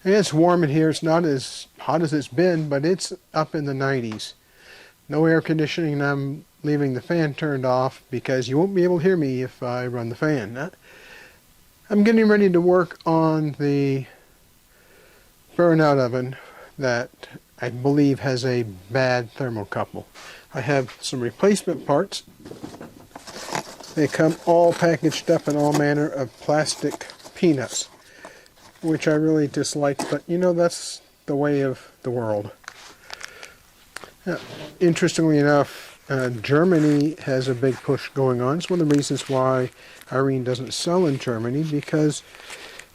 And it's warm in here. It's not as hot as it's been, but it's up in the 90s. No air conditioning, and I'm leaving the fan turned off because you won't be able to hear me if I run the fan. I'm getting ready to work on the burnout oven that I believe has a bad thermocouple. I have some replacement parts. They come all packaged up in all manner of plastic peanuts, which I really dislike, but you know, that's the way of the world. Interestingly enough, Germany has a big push going on. It's one of the reasons why Irene doesn't sell in Germany, because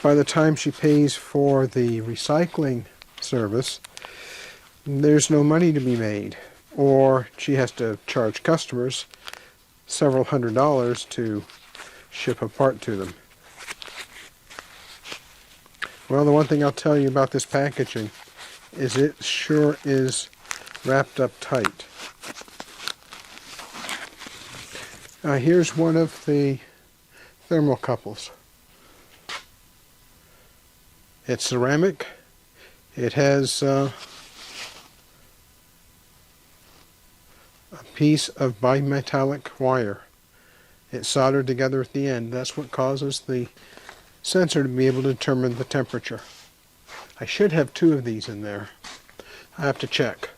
by the time she pays for the recycling service, there's no money to be made, or she has to charge customers several $100s to ship a part to them. Well, the one thing I'll tell you about this packaging is it sure is wrapped up tight. Here's one of the thermocouples. It's ceramic. It has a piece of bimetallic wire. It's soldered together at the end. That's what causes the sensor to be able to determine the temperature. I should have two of these in there. I have to check.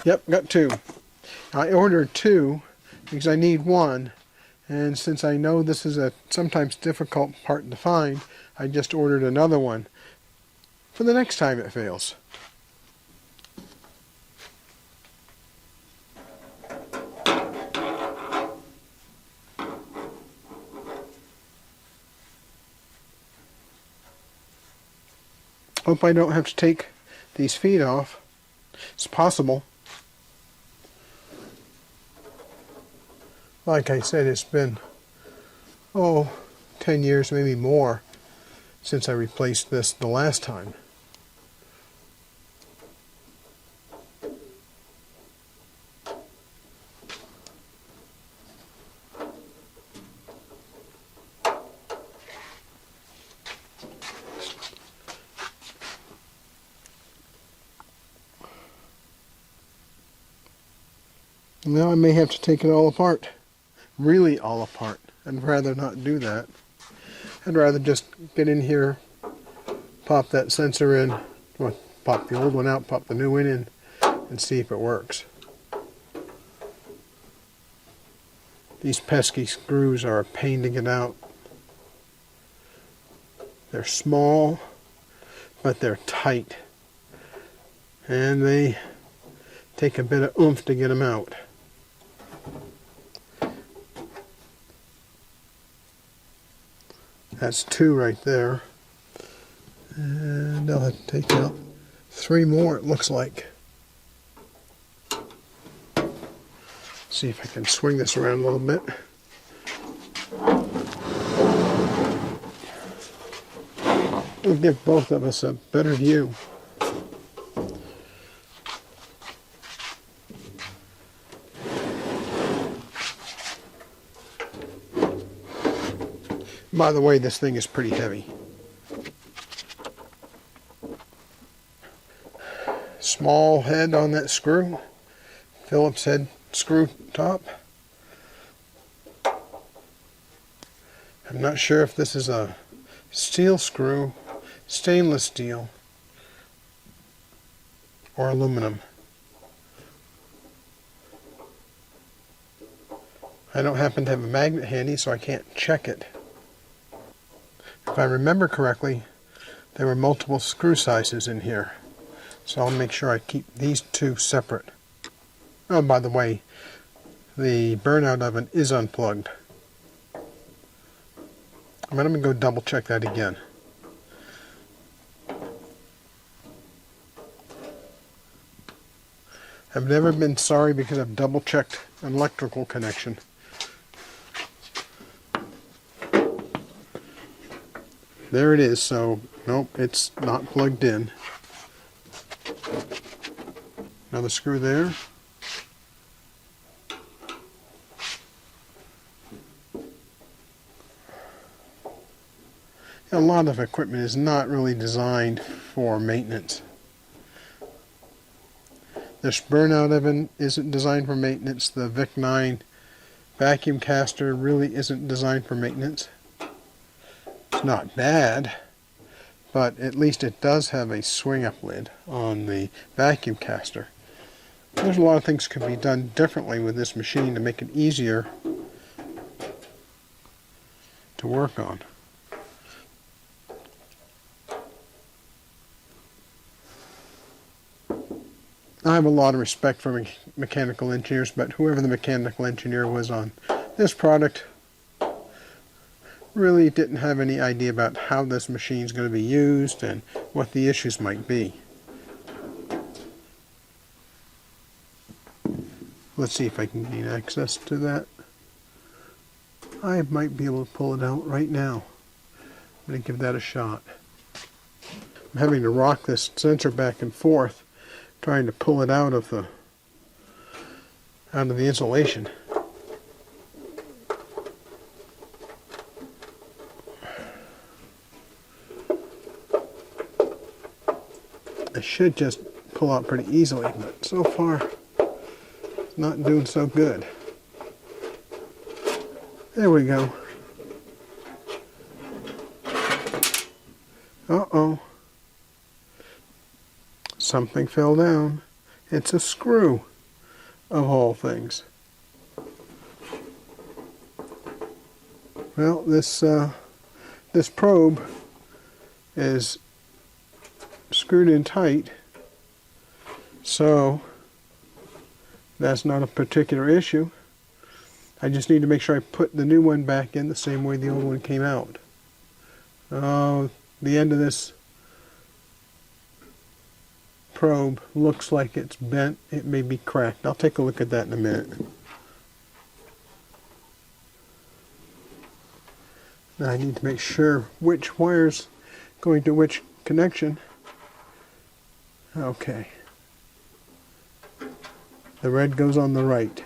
Yep, got two. I ordered two because I need one, and since I know this is a sometimes difficult part to find, I just ordered another one for the next time it fails. Hope I don't have to take these feet off. It's possible. Like I said, it's been, 10 years, maybe more, since I replaced this the last time. Now I may have to take it all apart. Really all apart. I'd rather not do that. I'd rather just get in here, pop that sensor in, well, pop the old one out, pop the new one in, and see if it works. These pesky screws are a pain to get out. They're small, but they're tight. And they take a bit of oomph to get them out. That's two right there. And I'll have to take out three more, it looks like. See if I can swing this around a little bit. It'll give both of us a better view. By the way, this thing is pretty heavy. Small head on that screw. Phillips head screw top. I'm not sure if this is a steel screw, stainless steel, or aluminum. I don't happen to have a magnet handy, so I can't check it. If I remember correctly, there were multiple screw sizes in here, so I'll make sure I keep these two separate. Oh, by the way, the burnout oven is unplugged. I'm going to go double check that again. I've never been sorry because I've double checked an electrical connection. There it is, so nope, it's not plugged in. Another screw there. A lot of equipment is not really designed for maintenance. This burnout oven isn't designed for maintenance. The VIC-9 vacuum caster really isn't designed for maintenance. It's not bad, but at least it does have a swing-up lid on the vacuum caster. There's a lot of things could be done differently with this machine to make it easier to work on. I have a lot of respect for mechanical engineers, but whoever the mechanical engineer was on this product really didn't have any idea about how this machine is going to be used and what the issues might be. Let's see if I can gain access to that. I might be able to pull it out right now. I'm going to give that a shot. I'm having to rock this sensor back and forth, trying to pull it out of the insulation. I should just pull out pretty easily, but so far it's not doing so good. There we go. Uh-oh. Something fell down. It's a screw, of all things. Well, this probe is screwed in tight, so that's not a particular issue. I just need to make sure I put the new one back in the same way the old one came out. The end of this probe looks like it's bent. It may be cracked. I'll take a look at that in a minute. Now I need to make sure which wire's going to which connection. Okay. The red goes on the right.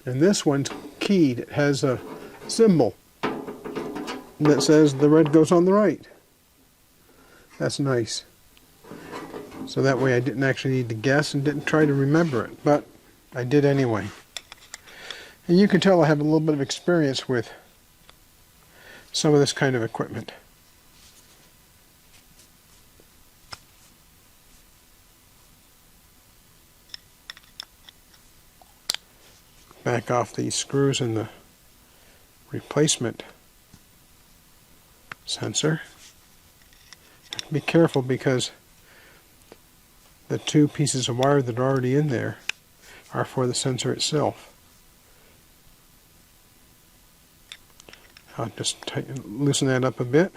And this one's keyed. It has a symbol that says the red goes on the right. That's nice. So that way I didn't actually need to guess and didn't try to remember it, but I did anyway. And you can tell I have a little bit of experience with some of this kind of equipment. Back off these screws in the replacement sensor. Be careful because the two pieces of wire that are already in there are for the sensor itself. I'll just loosen that up a bit.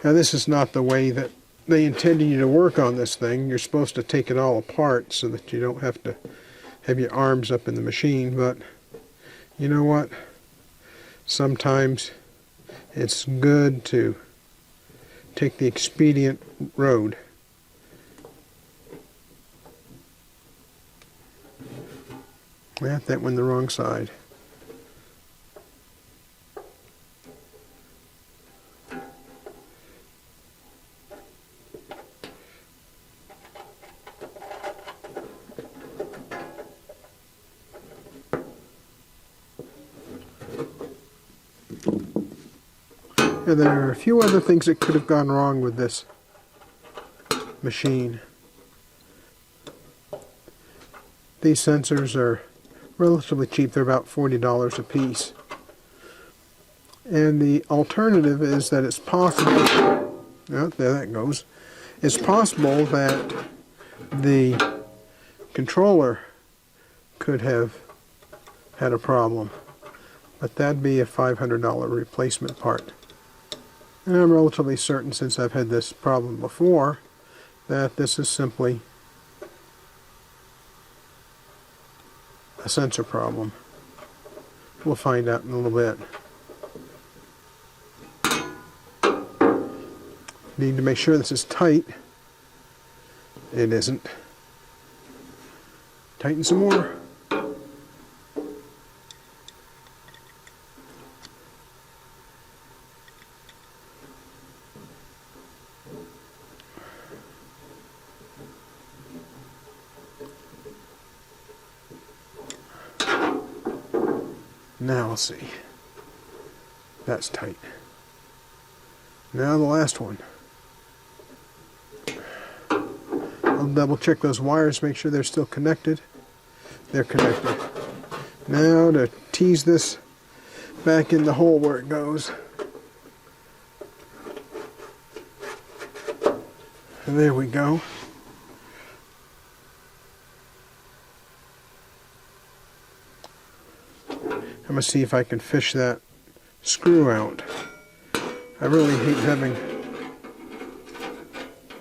Now this is not the way that they intended you to work on this thing. You're supposed to take it all apart so that you don't have to have your arms up in the machine, but you know what? Sometimes it's good to take the expedient road. Yeah, that went the wrong side. And there are a few other things that could have gone wrong with this machine. These sensors are relatively cheap. They're about $40 a piece. And the alternative is that it's possible, oh, there that goes, it's possible that the controller could have had a problem. But that'd be a $500 replacement part. And I'm relatively certain, since I've had this problem before, that this is simply a sensor problem. We'll find out in a little bit. Need to make sure this is tight. It isn't. Tighten some more. Now let's see. That's tight. Now the last one. I'll double check those wires, make sure they're still connected. They're connected. Now to tease this back in the hole where it goes. And there we go. I'm going to see if I can fish that screw out. I really hate having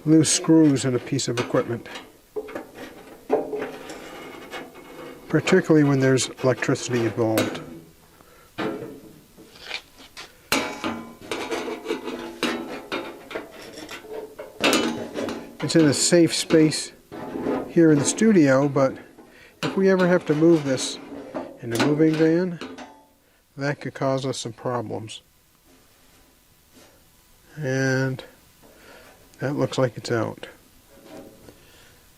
loose screws in a piece of equipment, particularly when there's electricity involved. It's in a safe space here in the studio, but if we ever have to move this in a moving van, that could cause us some problems. And that looks like it's out.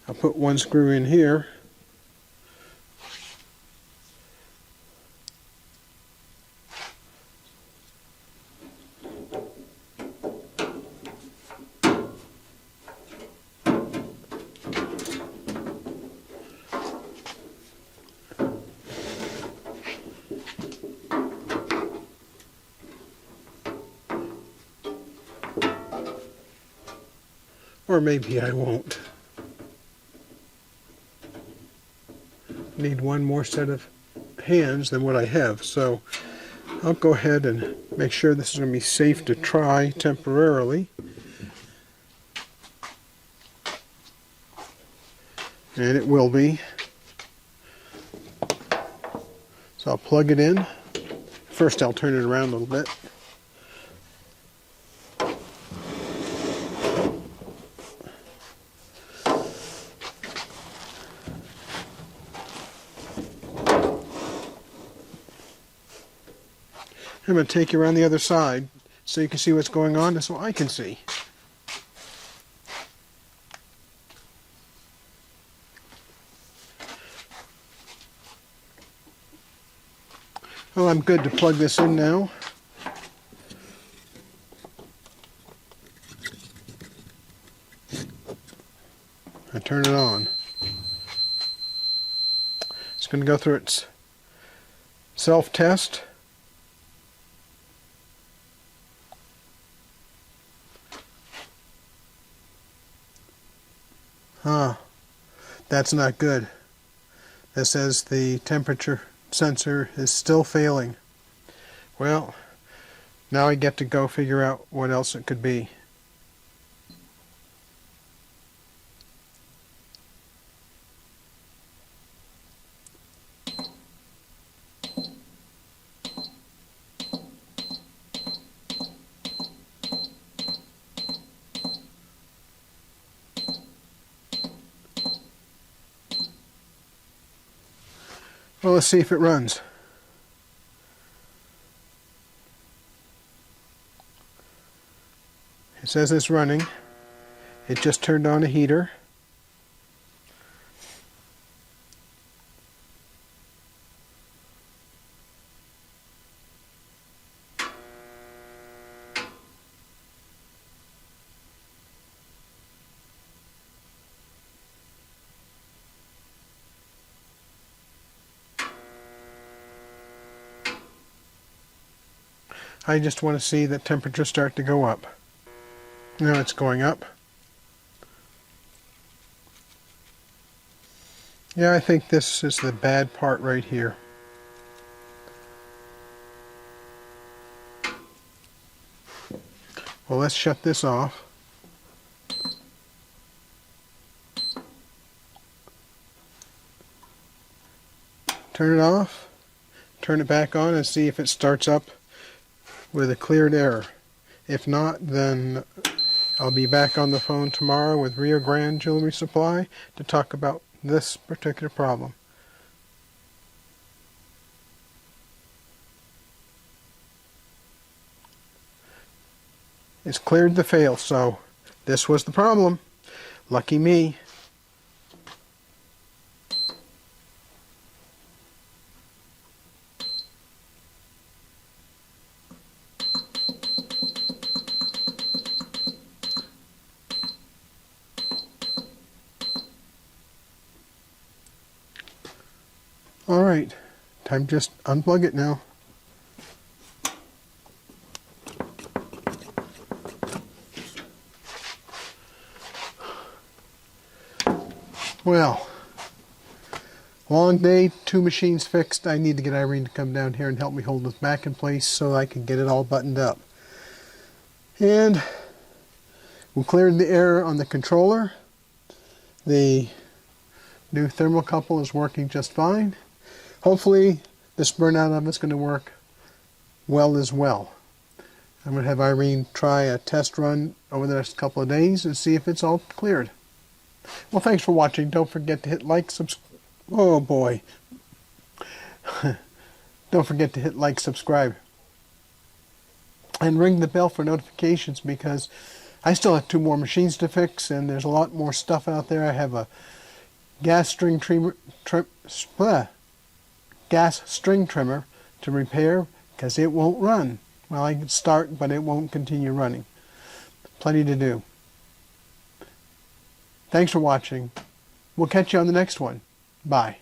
I'll put one screw in here. Or maybe I won't. Need one more set of hands than what I have, so I'll go ahead and make sure this is going to be safe to try temporarily. And it will be. So I'll plug it in. First I'll turn it around a little bit. I'm going to take you around the other side so you can see what's going on and so I can see. Well, I'm good to plug this in now. I turn it on. It's going to go through its self-test. That's not good. That says the temperature sensor is still failing. Well, now I get to go figure out what else it could be. Well, let's see if it runs. It says it's running. It just turned on a heater. I just want to see the temperature start to go up. Now it's going up. Yeah, I think this is the bad part right here. Well, let's shut this off. Turn it off. Turn it back on and see if it starts up with a cleared error. If not, then I'll be back on the phone tomorrow with Rio Grande Jewelry Supply to talk about this particular problem. It's cleared the fail, so this was the problem. Lucky me. Alright, time to just unplug it now. Well, long day, 2 machines fixed. I need to get Irene to come down here and help me hold this back in place so I can get it all buttoned up. And we cleared the air on the controller. The new thermocouple is working just fine. Hopefully this burnout oven is going to work well as well. I'm going to have Irene try a test run over the next couple of days and see if it's all cleared. Well, thanks for watching. Don't forget to hit like, oh boy. Don't forget to hit like, subscribe, and ring the bell for notifications, because I still have 2 more machines to fix and there's a lot more stuff out there. I have a gas string trimmer to repair because it won't run. Well, I can start, but it won't continue running. Plenty to do. Thanks for watching. We'll catch you on the next one. Bye.